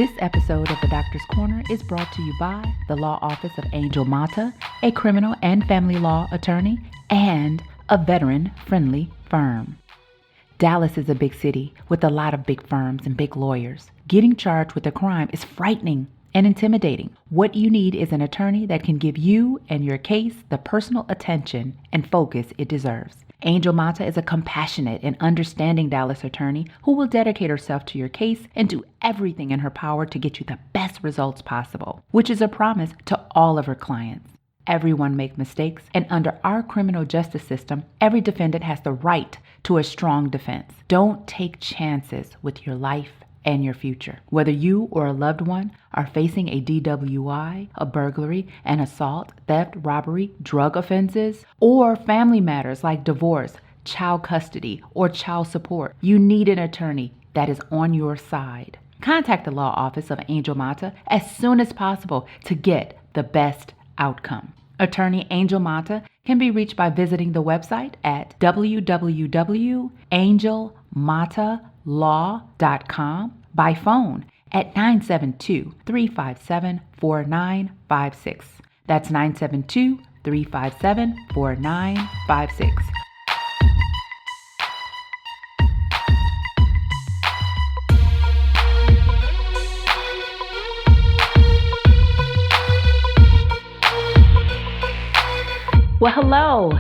This episode of The Doctor's Corner is brought to you by the Law Office of Angel Mata, a criminal and family law attorney, and a veteran-friendly firm. Dallas is a big city with a lot of big firms and big lawyers. Getting charged with a crime is frightening and intimidating. What you need is an attorney that can give you and your case the personal attention and focus it deserves. Angel Mata is a compassionate and understanding Dallas attorney who will dedicate herself to your case and do everything in her power to get you the best results possible, which is a promise to all of her clients. Everyone makes mistakes, and under our criminal justice system, every defendant has the right to a strong defense. Don't take chances with your life and your future. Whether you or a loved one are facing a DWI, a burglary, an assault, theft, robbery, drug offenses, or family matters like divorce, child custody, or child support, you need an attorney that is on your side. Contact the Law Office of Angel Mata as soon as possible to get the best outcome. Attorney Angel Mata can be reached by visiting the website at www.angelmatalaw.com, by phone at 972-357-4956. That's 972-357-4956. Well, hello,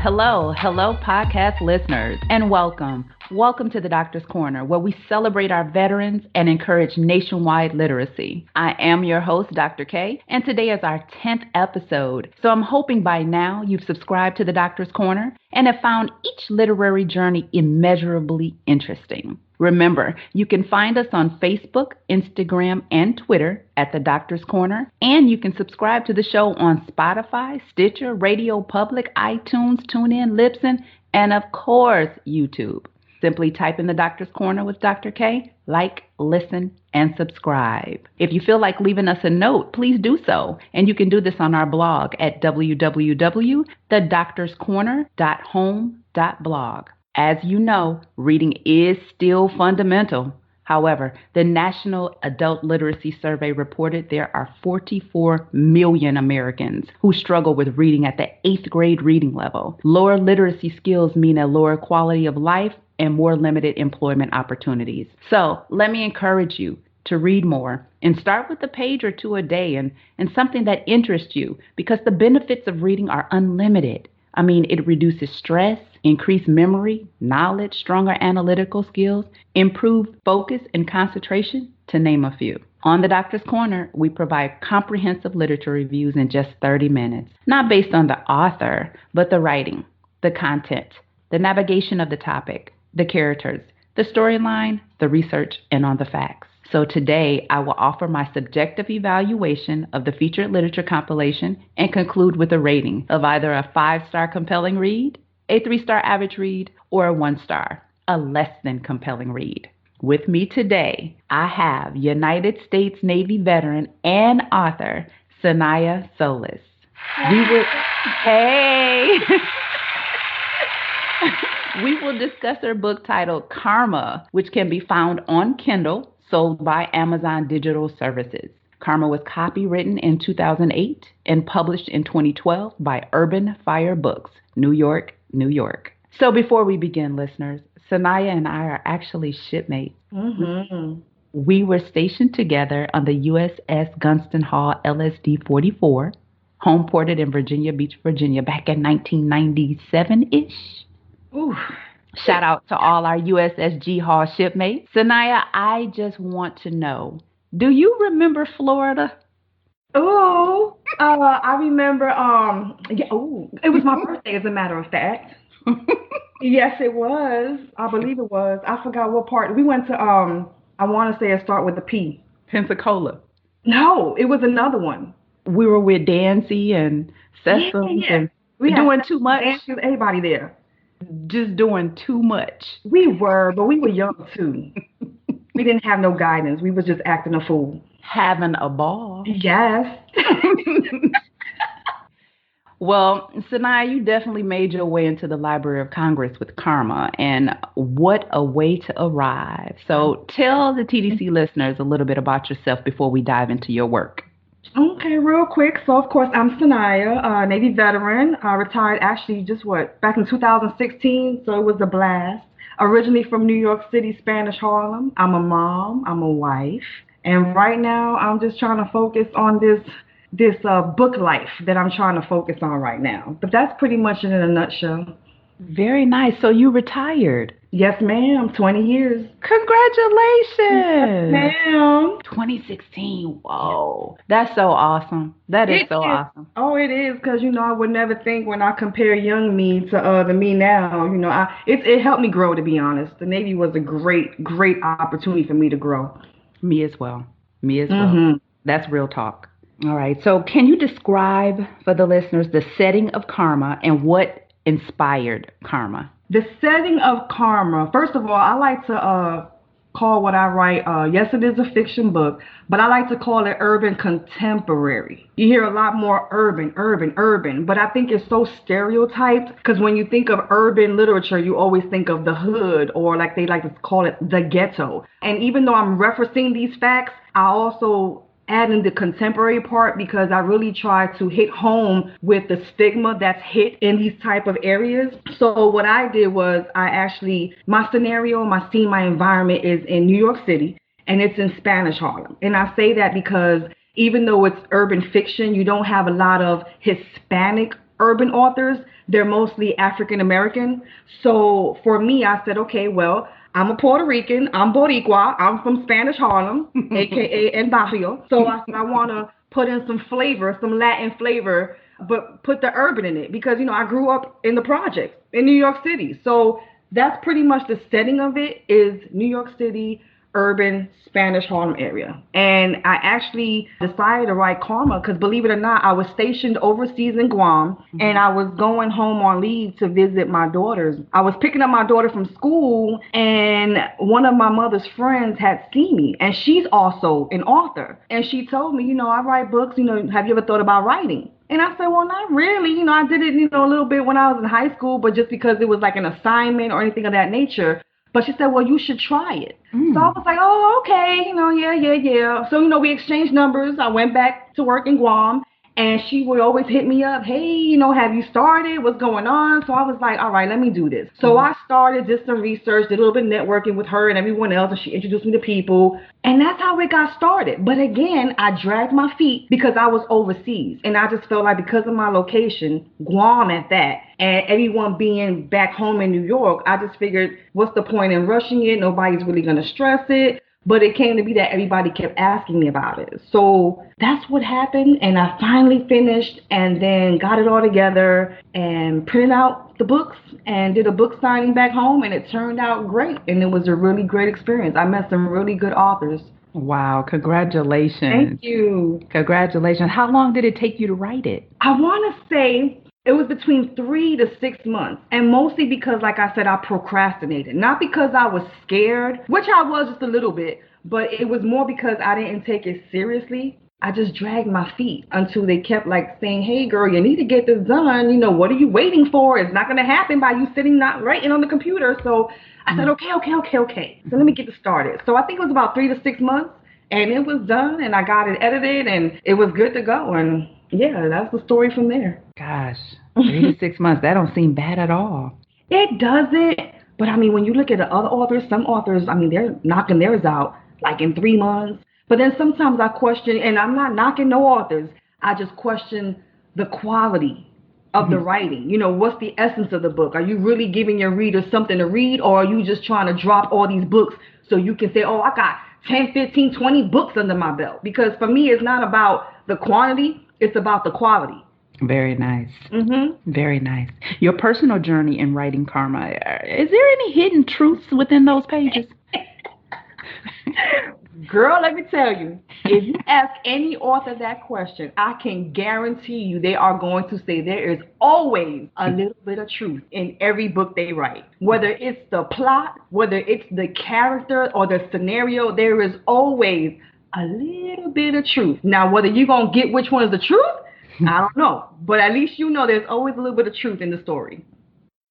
podcast listeners, and welcome. Welcome to the Doctor's Corner, where we celebrate our veterans and encourage nationwide literacy. I am your host, Dr. K, and today is our 10th episode. So I'm hoping by now you've subscribed to the Doctor's Corner and have found each literary journey immeasurably interesting. Remember, you can find us on Facebook, Instagram, and Twitter at The Doctor's Corner, and you can subscribe to the show on Spotify, Stitcher, Radio Public, iTunes, TuneIn, Libsyn, and of course, YouTube. Simply type in The Doctor's Corner with Dr. K, like, listen, and subscribe. If you feel like leaving us a note, please do so, and you can do this on our blog at www.thedoctorscorner.home.blog. As you know, reading is still fundamental. However, the National Adult Literacy Survey reported there are 44 million Americans who struggle with reading at the 8th grade reading level. Lower literacy skills mean a lower quality of life and more limited employment opportunities. So let me encourage you to read more and start with a page or two a day and something that interests you, because the benefits of reading are unlimited. I mean, it reduces stress, increased memory, knowledge, stronger analytical skills, improved focus and concentration, to name a few. On the Doctor's Corner, we provide comprehensive literature reviews in just 30 minutes, not based on the author, but the writing, the content, the navigation of the topic, the characters, the storyline, the research, and on the facts. So today, I will offer my subjective evaluation of the featured literature compilation and conclude with a rating of either a 5-star compelling read, a 3-star average read, or a 1-star, a less than compelling read. With me today, I have United States Navy veteran and author, Saniya Solis. We will discuss her book titled Karma, which can be found on Kindle, sold by Amazon Digital Services. Karma was copywritten in 2008 and published in 2012 by Urban Fire Books, New York, New York. So before we begin, listeners, Saniya and I are actually shipmates. Mm-hmm. We were stationed together on the USS Gunston Hall LSD-44, homeported in Virginia Beach, Virginia, back in 1997-ish. Ooh. Shout out to all our USSG Hall shipmates. Saniya, I just want to know, do you remember Florida? Oh, I remember, it was my birthday, as a matter of fact. Yes, it was. I believe it was. I forgot what part. We went to, I want to say it start with a P. Pensacola. No, it was another one. We were with Dancy and Sesame and we doing too much. Dancy, everybody there. Just doing too much. We were, but we were young too. We didn't have no guidance. We was just acting a fool. Having a ball. Yes. Well, Sanaya, you definitely made your way into the Library of Congress with Karma, and what a way to arrive. So tell the TDC listeners a little bit about yourself before we dive into your work. Okay, real quick. So, of course, I'm Sanaya, Navy veteran. I retired actually just back in 2016. So it was a blast. Originally from New York City, Spanish Harlem. I'm a mom. I'm a wife. And right now, I'm just trying to focus on this book life that I'm trying to focus on right now. But that's pretty much it in a nutshell. Very nice. So you retired. Yes, ma'am. 20 years. Yes, Congratulations. ma'am. 2016. Whoa. That's so awesome. That is It so is. awesome. Oh, it is, because I would never think when I compare young me to the me now. It helped me grow, to be honest. The Navy was a great opportunity for me to grow. Me as well. Me as well. hmm That's real talk. All right. So, can you describe for the listeners the setting of Karma and what inspired Karma? The setting of Karma. First of all, I like to call what I write. Yes, it is a fiction book, but I like to call it urban contemporary. You hear a lot more urban, but I think it's so stereotyped because when you think of urban literature, you always think of the hood, or like they like to call it, the ghetto. And even though I'm referencing these facts, I also add in the contemporary part because I really try to hit home with the stigma that's hit in these type of areas. So what I did was, my scenario, my scene, my environment is in New York City, and it's in Spanish Harlem. And I say that because even though it's urban fiction, you don't have a lot of Hispanic urban authors. They're mostly African American. So for me, I said, okay, well, I'm a Puerto Rican. I'm Boricua. I'm from Spanish Harlem, aka El Barrio. So I said I want to put in some flavor, some Latin flavor, but put the urban in it because I grew up in the projects in New York City. So that's pretty much the setting of it, is New York City, urban Spanish Harlem area. And I actually decided to write Karma because, believe it or not, I was stationed overseas in Guam, and I was going home on leave to visit my daughters. I was picking up my daughter from school, and one of my mother's friends had seen me, and she's also an author. And she told me, I write books, have you ever thought about writing? And I said, well, not really. I did it, a little bit when I was in high school, but just because it was like an assignment or anything of that nature. But she said, well, you should try it. So I was like, oh, okay, yeah. So, we exchanged numbers. I went back to work in Guam, and she would always hit me up. Hey, have you started? What's going on? So I was like, all right, let me do this. So I started, did some research, did a little bit of networking with her and everyone else, and she introduced me to people. And that's how it got started. But again, I dragged my feet because I was overseas. And I just felt like, because of my location, Guam at that, and everyone being back home in New York, I just figured, what's the point in rushing it? Nobody's really going to stress it. But it came to be that everybody kept asking me about it. So that's what happened. And I finally finished and then got it all together and printed out the books and did a book signing back home. And it turned out great. And it was a really great experience. I met some really good authors. Wow. Congratulations. Thank you. Congratulations. How long did it take you to write it? I want to say it was between 3 to 6 months. And mostly because, like I said, I procrastinated. Not because I was scared, which I was just a little bit, but it was more because I didn't take it seriously. I just dragged my feet until they kept like saying, hey, girl, you need to get this done. What are you waiting for? It's not going to happen by you sitting not writing on the computer. So I said, okay. So let me get this started. So I think it was about 3 to 6 months, and it was done, and I got it edited, and it was good to go. And yeah, that's the story from there. Gosh, 3 to 6 months. That don't seem bad at all. It doesn't. But I mean, when you look at the other authors, some authors, I mean, they're knocking theirs out like in 3 months. But then sometimes I question, and I'm not knocking no authors, I just question the quality of the writing. What's the essence of the book? Are you really giving your readers something to read, or are you just trying to drop all these books so you can say, oh, I got 10, 15, 20 books under my belt? Because for me, it's not about the quantity, it's about the quality. Very nice. Mm-hmm. Very nice. Your personal journey in writing Karma, is there any hidden truths within those pages? Girl, let me tell you, if you ask any author that question, I can guarantee you they are going to say there is always a little bit of truth in every book they write. Whether it's the plot, whether it's the character or the scenario, there is always a little bit of truth. Now, whether you're going to get which one is the truth, I don't know, but at least you know there's always a little bit of truth in the story.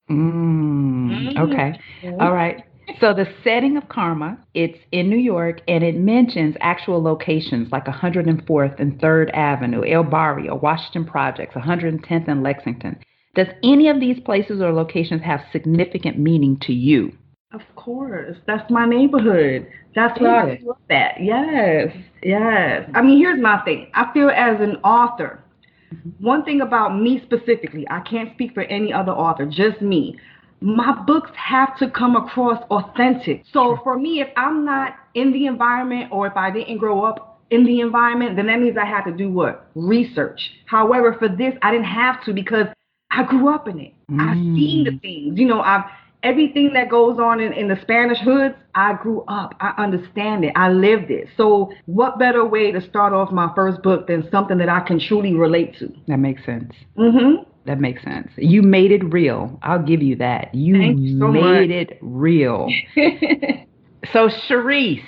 Okay. Mhm. All right. So the setting of Karma, it's in New York and it mentions actual locations like 104th and 3rd Avenue, El Barrio, Washington Projects, 110th and Lexington. Does any of these places or locations have significant meaning to you? Of course, that's my neighborhood. That's where Is I it? grew up at. Yes, yes. I mean, here's my thing. I feel as an author, one thing about me specifically, I can't speak for any other author, just me. My books have to come across authentic. So Sure. for me, if I'm not in the environment or if I didn't grow up in the environment, then that means I have to do what? Research. However, for this, I didn't have to because I grew up in it. I've seen the Mm, things. I've everything that goes on in the Spanish hoods, I grew up. I understand it. I lived it. So what better way to start off my first book than something that I can truly relate to? that makes sense. Mm-hmm. That makes sense. You made it real. I'll give you that. You Thank you so much. made it real. So, Sharice.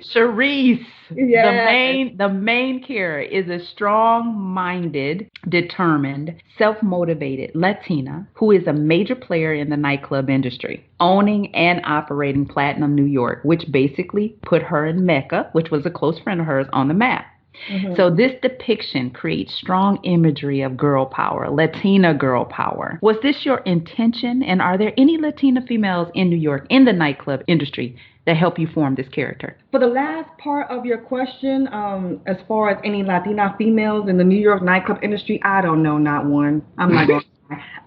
Sharice, the Yes. main character is a strong-minded, determined, self-motivated Latina who is a major player in the nightclub industry, owning and operating Platinum New York, which basically put her and Mecca, which was a close friend of hers, on the map. So Mm-hmm. this depiction creates strong imagery of girl power, Latina girl power. Was this your intention? And are there any Latina females in New York in the nightclub industry that help you form this character? For the last part of your question, as far as any Latina females in the New York nightclub industry, I don't know, not one. I'm not going to lie.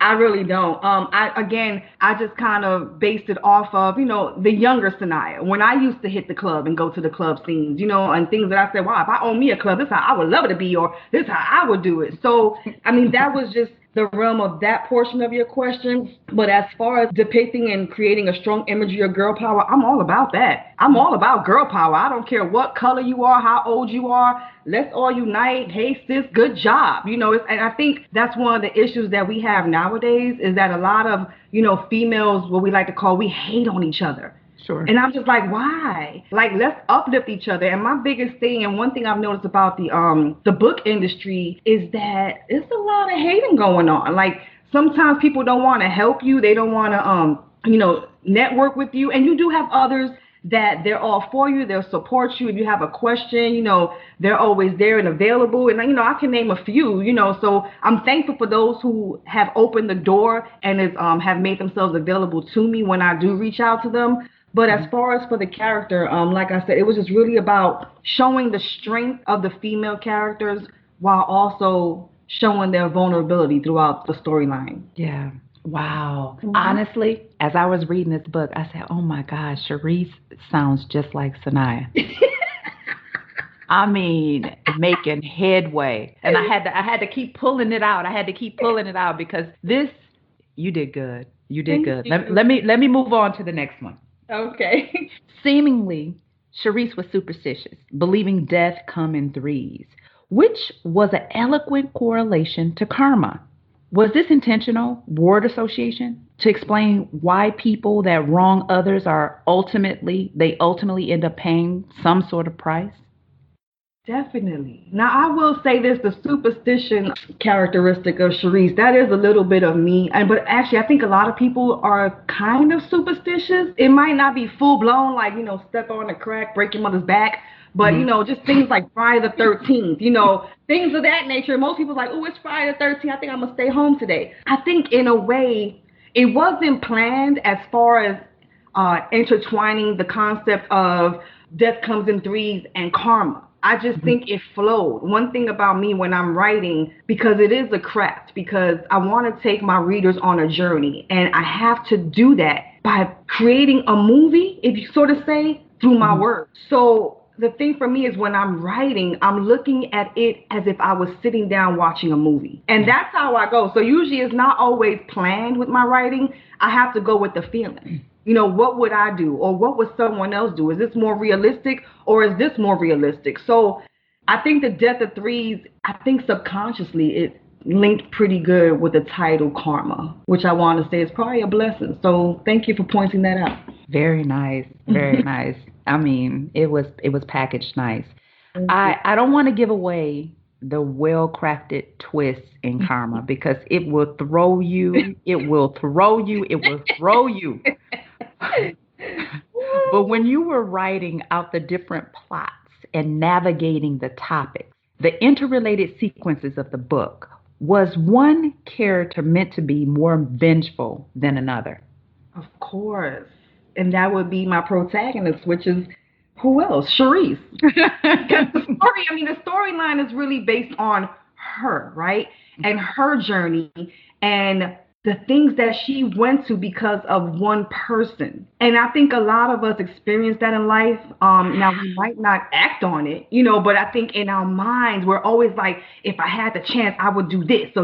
I really don't. I just kind of based it off of, the younger Sanaya. When I used to hit the club and go to the club scenes, and things that I said, wow, if I own me a club, this is how I would love it to be, or this is how I would do it. So, I mean, that was just the realm of that portion of your question. But as far as depicting and creating a strong imagery of girl power, I'm all about that. I'm all about girl power. I don't care what color you are, how old you are. Let's all unite. Hey, sis, good job. And I think that's one of the issues that we have nowadays is that a lot of, females, what we like to call, we hate on each other. Sure. And I'm just like, why? Like, let's uplift each other. And my biggest thing, and one thing I've noticed about the book industry is that it's a lot of hating going on. Like, sometimes people don't want to help you. They don't want to network with you. And you do have others that they're all for you. They'll support you if you have a question. They're always there and available. And I can name a few. So I'm thankful for those who have opened the door and have made themselves available to me when I do reach out to them. But as far as for the character, like I said, it was just really about showing the strength of the female characters while also showing their vulnerability throughout the storyline. Yeah. Wow. Hmm. Honestly, as I was reading this book, I said, "Oh my gosh, Sharice sounds just like Sanaya." I mean, making headway, and I had to keep pulling it out. I had to keep pulling it out because this, you did good. You did Thank good. Let, you. let me let me move on to the next one. Okay. Seemingly, Sharice was superstitious, believing death come in threes, which was an eloquent correlation to karma. Was this intentional word association to explain why people that wrong others ultimately end up paying some sort of price? Definitely. Now, I will say this, the superstition characteristic of Sharice, that is a little bit of me. But actually, I think a lot of people are kind of superstitious. It might not be full blown, like, step on a crack, break your mother's back. But, Hmm. just things like Friday the 13th, things of that nature. Most people are like, oh, it's Friday the 13th. I think I'm going to stay home today. I think in a way, it wasn't planned as far as intertwining the concept of death comes in threes and karma. I just Hmm. think it flowed. One thing about me when I'm writing, because it is a craft, because I want to take my readers on a journey, and I have to do that by creating a movie, if you sort of say, through my Hmm. words. So the thing for me is when I'm writing, I'm looking at it as if I was sitting down watching a movie. And Yeah. that's how I go. So usually it's not always planned with my writing. I have to go with the feeling. What would I do? Or what would someone else do? Is this more realistic or is this more realistic? So I think the death of threes, I think subconsciously it linked pretty good with the title Karma, which I want to say is probably a blessing. So thank you for pointing that out. Very nice. Very nice. I mean, it was packaged nice. Thank you. I don't want to give away the well-crafted twists in Karma because it will throw you, it will throw you, it will throw you. But when you were writing out the different plots and navigating the topics, the interrelated sequences of the book, was one character meant to be more vengeful than another? Of course. And that would be my protagonist, which is who else? Charisse. Because the story, I mean, the storyline is really based on her, right? And her journey and the things that she went to because of one person. And I think a lot of us experience that in life. Now we might not act on it, but I think in our minds we're always like, if I had the chance, I would do this. So,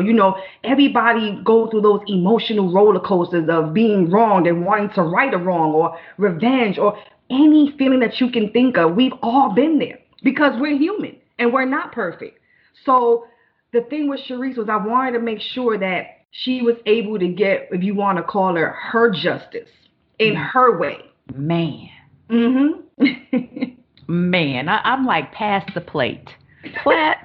everybody go through those emotional roller coasters of being wronged and wanting to right a wrong or revenge or any feeling that you can think of. We've all been there because we're human and we're not perfect. So the thing with Sharice was I wanted to make sure that she was able to get, if you want to call her justice in her way. Man, Mm-hmm. man, I'm like, pass the plate.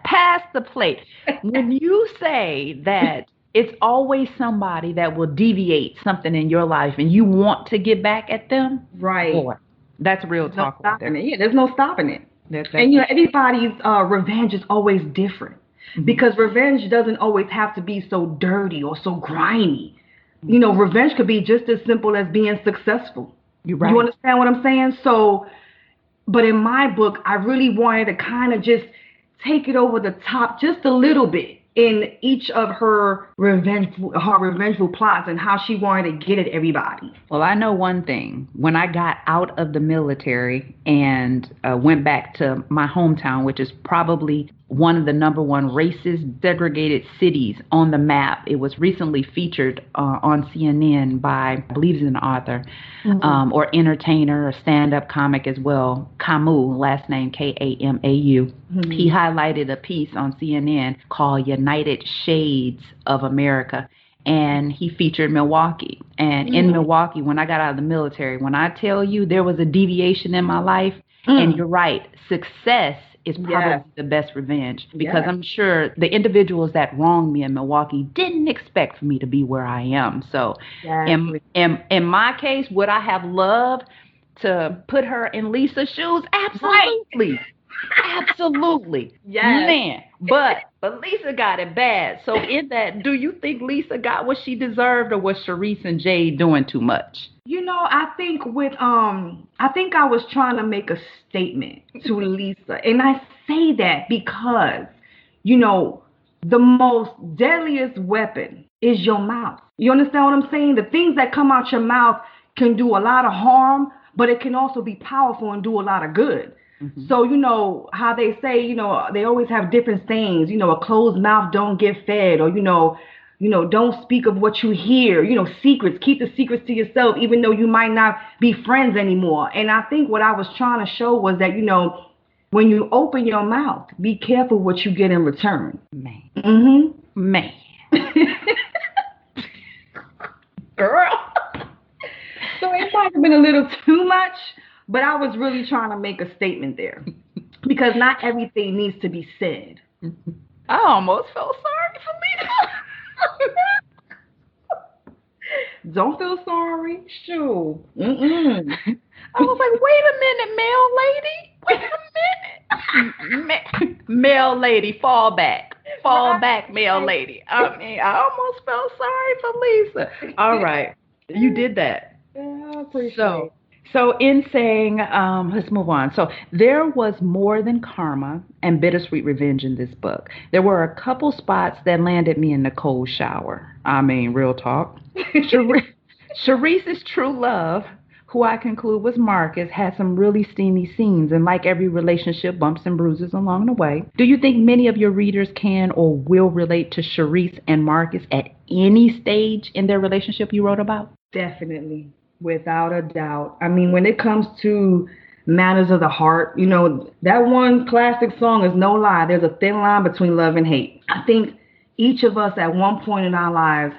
Pass the plate. When you say that it's always somebody that will deviate something in your life and you want to get back at them, Right. boy, that's real There's no talk right stopping there. it. Yeah, there's no stopping it. That's And everybody's revenge is always different because revenge doesn't always have to be so dirty or so grimy. Revenge could be just as simple as being successful. You're You right. understand what I'm saying? So, but in my book, I really wanted to kind of just take it over the top just a little bit in each of her revengeful plots and how she wanted to get at everybody. Well, I know one thing. When I got out of the military and went back to my hometown, which is probably one of the number one racist, segregated cities on the map, it was recently featured on CNN by, I believe he's an author or entertainer or stand up comic as well, Camus, last name Kamau. He highlighted a piece on CNN called United Shades of America, and he featured Milwaukee. And in Milwaukee, when I got out of the military, when I tell you there was a deviation in my life, and you're right, success is probably Yes. the best revenge because Yes. I'm sure the individuals that wronged me in Milwaukee didn't expect for me to be where I am. So in Exactly. in my case, would I have loved to put her in Lisa's shoes? Right. Absolutely. Absolutely. Yes. Man, but Lisa got it bad. So in that, do you think Lisa got what she deserved or was Sharice and Jade doing too much? I think I was trying to make a statement to Lisa. And I say that because, you know, the most deadliest weapon is your mouth. You understand what I'm saying? The things that come out your mouth can do a lot of harm, but it can also be powerful and do a lot of good. So, how they say, they always have different sayings, a closed mouth don't get fed, or, don't speak of what you hear, secrets, keep the secrets to yourself, even though you might not be friends anymore. And I think what I was trying to show was that, when you open your mouth, be careful what you get in return. Man. Mm-hmm. Man. Girl. So it might have been a little too much, but I was really trying to make a statement there because not everything needs to be said. I almost felt sorry for Lisa. Don't feel sorry. Sure. Mm-mm. I was like, wait a minute, male lady. Wait a minute. Male lady, fall back. Fall back, male lady. I mean, I almost felt sorry for Lisa. All right. You did that. Yeah, I appreciate So, it. so in saying, let's move on. So there was more than karma and bittersweet revenge in this book. There were a couple spots that landed me in the cold shower. I mean, real talk. Sharice's true love, who I conclude was Marcus, had some really steamy scenes, and like every relationship, bumps and bruises along the way. Do you think many of your readers can or will relate to Sharice and Marcus at any stage in their relationship you wrote about? Definitely, without a doubt. I mean, when it comes to matters of the heart, that one classic song is no lie. There's a thin line between love and hate. I think each of us at one point in our lives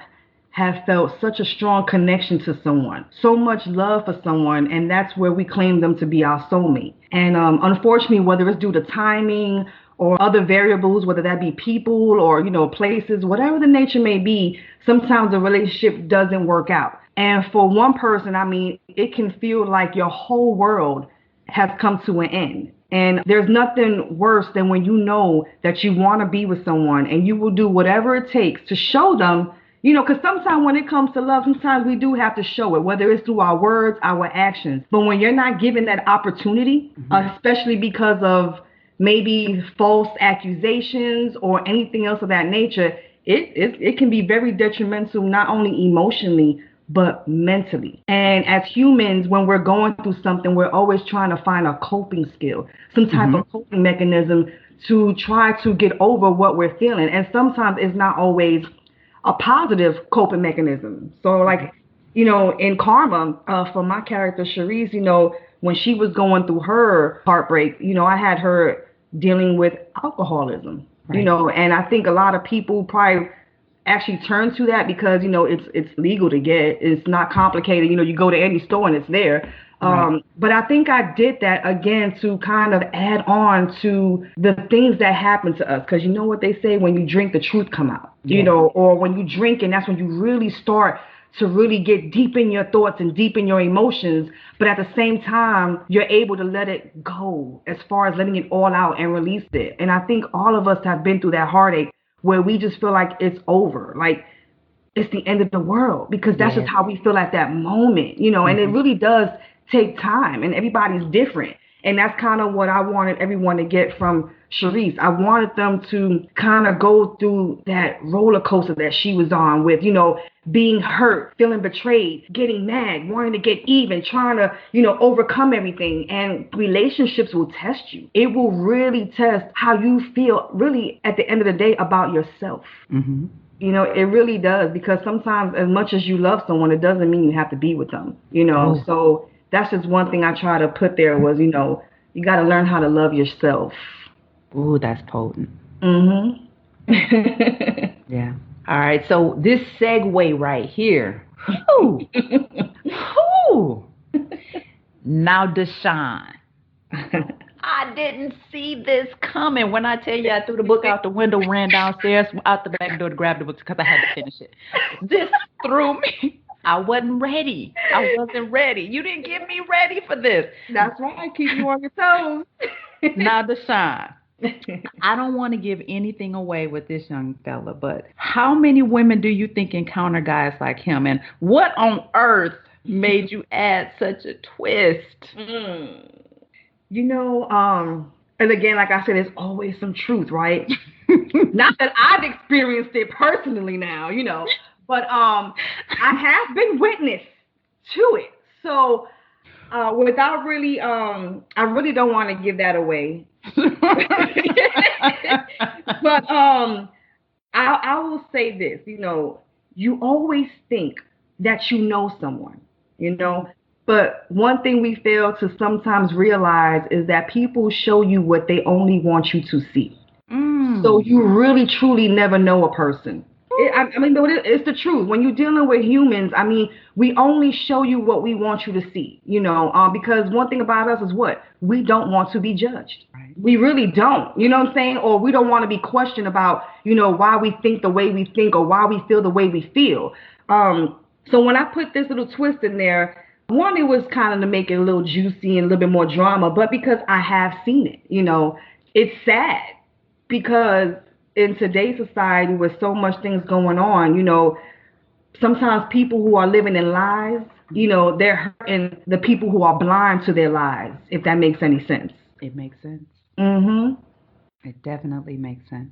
have felt such a strong connection to someone, so much love for someone, and that's where we claim them to be our soulmate. And unfortunately, whether it's due to timing or other variables, whether that be people or, places, whatever the nature may be, sometimes the relationship doesn't work out. And for one person, I mean, it can feel like your whole world has come to an end. And there's nothing worse than when you know that you want to be with someone and you will do whatever it takes to show them, because sometimes when it comes to love, sometimes we do have to show it, whether it's through our words, our actions. But when you're not given that opportunity, especially because of maybe false accusations or anything else of that nature, it can be very detrimental, not only emotionally, but mentally. And as humans, when we're going through something, we're always trying to find a coping skill, some type of coping mechanism to try to get over what we're feeling. And sometimes it's not always a positive coping mechanism. So like, in Karma, for my character, Cherise, when she was going through her heartbreak, I had her dealing with alcoholism, and I think a lot of people probably actually turn to that because it's legal to get. It's not complicated. You go to any store and it's there. But I think I did that again to kind of add on to the things that happen to us, because you know what they say, when you drink, the truth come out. Or when you drink, and that's when you really start to really get deep in your thoughts and deep in your emotions, but at the same time you're able to let it go, as far as letting it all out and release it. And I think all of us have been through that heartache where we just feel like it's over, like it's the end of the world, because that's just how we feel at that moment, and it really does take time, and everybody's different. And that's kind of what I wanted everyone to get from Cherise. I wanted them to kind of go through that roller coaster that she was on with, being hurt, feeling betrayed, getting mad, wanting to get even, trying to, overcome everything. And relationships will test you. It will really test how you feel, really, at the end of the day, about yourself. It really does, because sometimes as much as you love someone, it doesn't mean you have to be with them, So that's just one thing I try to put there was, you got to learn how to love yourself. Ooh, that's potent. Yeah. All right. So this segue right here. Ooh. Ooh. Now, Deshaun. I didn't see this coming. When I tell you I threw the book out the window, ran downstairs, out the back door to grab the book because I had to finish it. This threw me. I wasn't ready. You didn't get me ready for this. That's right. Keep you on your toes. Now, Deshaun, I don't want to give anything away with this young fella, but how many women do you think encounter guys like him? And what on earth made you add such a twist? And again, like I said, there's always some truth, right? Not that I've experienced it personally now, but I have been witness to it. So without really, I really don't want to give that away. But I will say this, you always think that you know someone, but one thing we fail to sometimes realize is that people show you what they only want you to see. So you really truly never know a person. It's the truth. When you're dealing with humans, we only show you what we want you to see, because one thing about us is what? We don't want to be judged. Right. We really don't, you know what I'm saying? Or we don't want to be questioned about, why we think the way we think or why we feel the way we feel. So when I put this little twist in there, one, it was kind of to make it a little juicy and a little bit more drama, but because I have seen it, it's sad because in today's society with so much things going on, sometimes people who are living in lies, they're hurting the people who are blind to their lies, if that makes any sense. It makes sense. Mm-hmm. It definitely makes sense.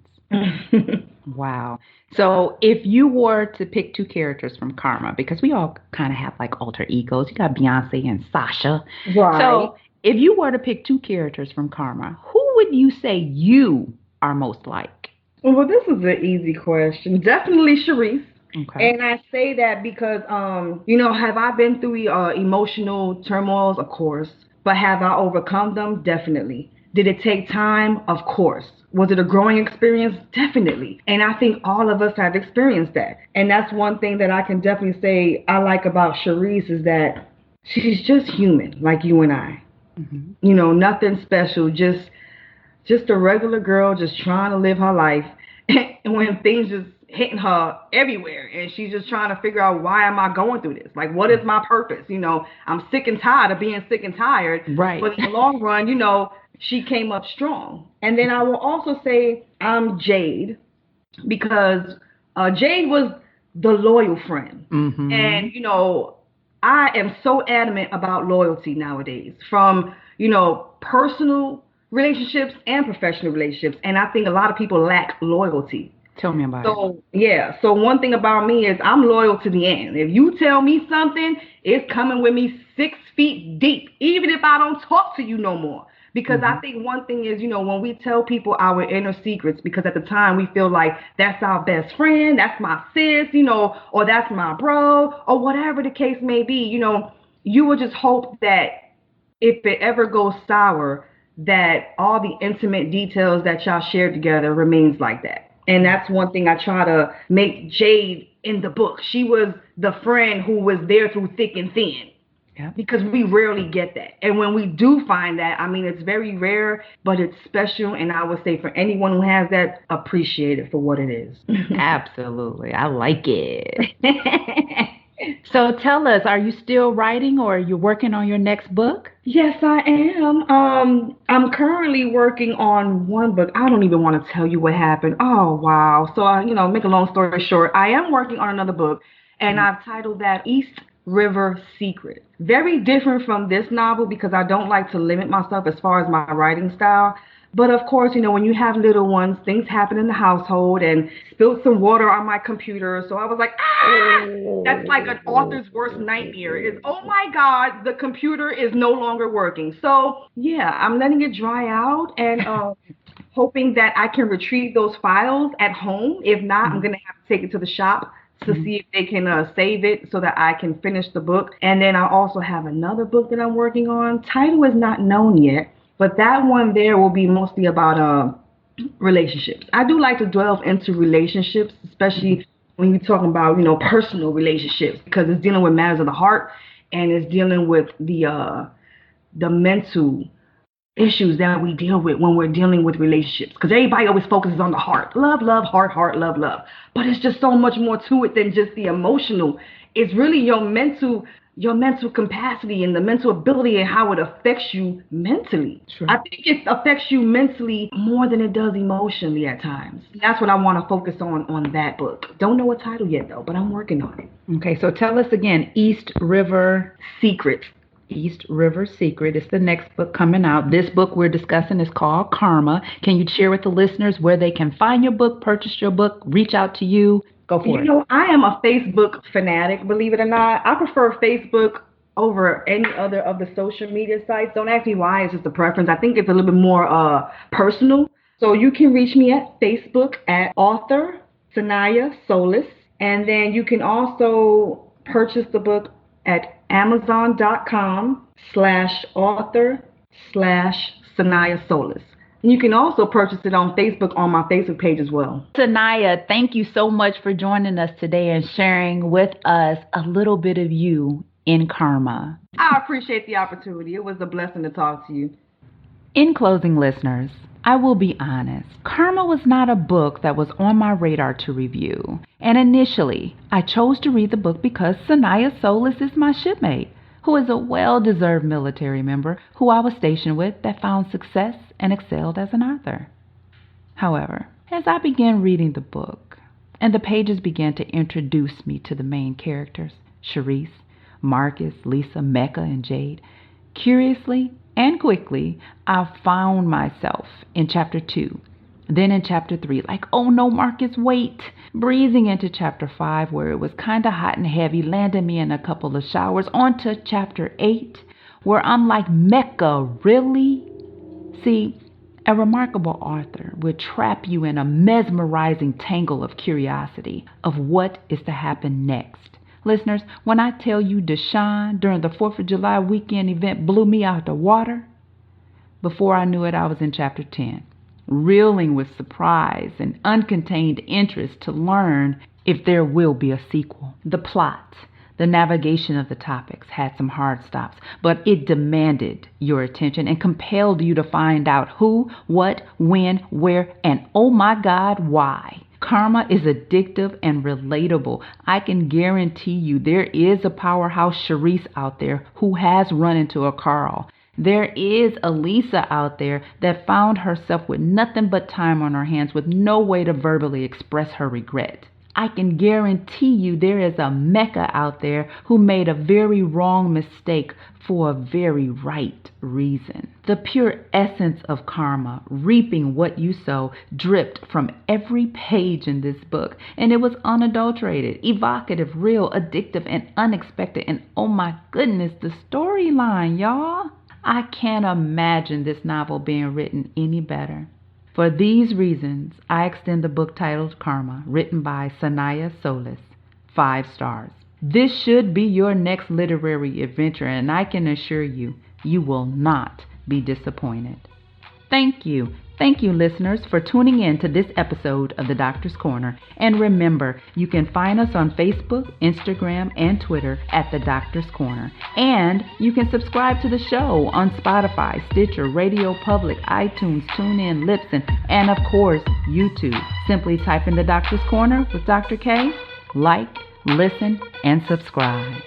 Wow. So if you were to pick two characters from Karma, because we all kind of have like alter egos, you got Beyonce and Sasha. Right. So if you were to pick two characters from Karma, who would you say you are most like? Well, this is an easy question. Definitely Cherise. Okay. And I say that because, have I been through emotional turmoils? Of course. But have I overcome them? Definitely. Did it take time? Of course. Was it a growing experience? Definitely. And I think all of us have experienced that. And that's one thing that I can definitely say I like about Sharice is that she's just human, like you and I. Mm-hmm. You know, nothing special, just a regular girl just trying to live her life. And when things just hitting her everywhere and she's just trying to figure out, why am I going through this? Like, what is my purpose? You know, I'm sick and tired of being sick and tired. Right. But in the long run, you know, she came up strong. And then I will also say I'm Jade, because Jade was the loyal friend. Mm-hmm. And, you know, I am so adamant about loyalty nowadays, from, you know, personal relationships and professional relationships. And I think a lot of people lack loyalty. Tell me about it. So, yeah. So, one thing about me is I'm loyal to the end. If you tell me something, it's coming with me 6 feet deep, even if I don't talk to you no more. Because I think one thing is, you know, when we tell people our inner secrets, because at the time we feel like that's our best friend, that's my sis, you know, or that's my bro, or whatever the case may be, you know, you would just hope that if it ever goes sour, that all the intimate details that y'all shared together remains like that. And that's one thing I try to make Jade in the book. She was the friend who was there through thick and thin. Yeah. Because we rarely get that. And when we do find that, I mean, it's very rare, but it's special. And I would say for anyone who has that, appreciate it for what it is. Absolutely. I like it. So tell us, are you still writing or are you working on your next book? Yes, I am. I'm currently working on one book. I don't even want to tell you what happened. Oh, wow. So, make a long story short, I am working on another book, and I've titled that East River Secret. Very different from this novel because I don't like to limit myself as far as my writing style. But of course, when you have little ones, things happen in the household, and spilled some water on my computer. So I was like, that's like an author's worst nightmare is, oh my God, the computer is no longer working. So yeah, I'm letting it dry out and hoping that I can retrieve those files at home. If not, I'm going to have to take it to the shop to see if they can save it so that I can finish the book. And then I also have another book that I'm working on. Title is not known yet, but that one there will be mostly about relationships. I do like to delve into relationships, especially when you're talking about, personal relationships, because it's dealing with matters of the heart and it's dealing with the mental issues that we deal with when we're dealing with relationships, because everybody always focuses on the heart, love, heart, love, but it's just so much more to it than just the emotional. It's really your mental capacity and the mental ability and how it affects you mentally. Sure. I think it affects you mentally more than it does emotionally at times. That's what I want to focus on that book. Don't know a title yet though, but I'm working on it. Okay, so tell us again, East River Secret. East River Secret is the next book coming out. This book we're discussing is called Karma. Can you share with the listeners where they can find your book, purchase your book, reach out to you? Go for it. I am a Facebook fanatic, believe it or not. I prefer Facebook over any other of the social media sites. Don't ask me why, it's just a preference. I think it's a little bit more personal. So you can reach me at Facebook at author Saniya Solis. And then you can also purchase the book at amazon.com/author/Saniya Solis. You can also purchase it on Facebook on my Facebook page as well. Saniya, thank you so much for joining us today and sharing with us a little bit of you in Karma. I appreciate the opportunity. It was a blessing to talk to you. In closing, listeners, I will be honest. Karma was not a book that was on my radar to review. And initially, I chose to read the book because Saniya Solis is my shipmate, who is a well-deserved military member who I was stationed with that found success and excelled as an author. However, as I began reading the book and the pages began to introduce me to the main characters, Sharice, Marcus, Lisa, Mecca, and Jade, curiously and quickly, I found myself in chapter 2, then in chapter 3, like, oh no, Marcus, wait, breezing into chapter 5, where it was kind of hot and heavy, landing me in a couple of showers, onto chapter 8, where I'm like, Mecca, really? See, a remarkable author would trap you in a mesmerizing tangle of curiosity of what is to happen next. Listeners, when I tell you Deshaun during the 4th of July weekend event blew me out the water, Before I knew it, I was in chapter 10, reeling with surprise and uncontained interest to learn if there will be a sequel. The plot, the navigation of the topics had some hard stops, but it demanded your attention and compelled you to find out who, what, when, where, and oh my God, why. Karma is addictive and relatable. I can guarantee you there is a powerhouse Sharice out there who has run into a Carl. There is a Lisa out there that found herself with nothing but time on her hands with no way to verbally express her regret. I can guarantee you there is a Mecca out there who made a very wrong mistake for a very right reason. The pure essence of karma, reaping what you sow, dripped from every page in this book, and it was unadulterated, evocative, real, addictive, and unexpected. And oh my goodness, the storyline, y'all. I can't imagine this novel being written any better. For these reasons, I extend the book titled Karma, written by Saniya Solis, 5 stars. This should be your next literary adventure, and I can assure you, you will not be disappointed. Thank you. Thank you, listeners, for tuning in to this episode of The Doctor's Corner. And remember, you can find us on Facebook, Instagram, and Twitter at The Doctor's Corner. And you can subscribe to the show on Spotify, Stitcher, Radio Public, iTunes, TuneIn, Libsyn, and of course, YouTube. Simply type in The Doctor's Corner with Dr. K, like, listen, and subscribe.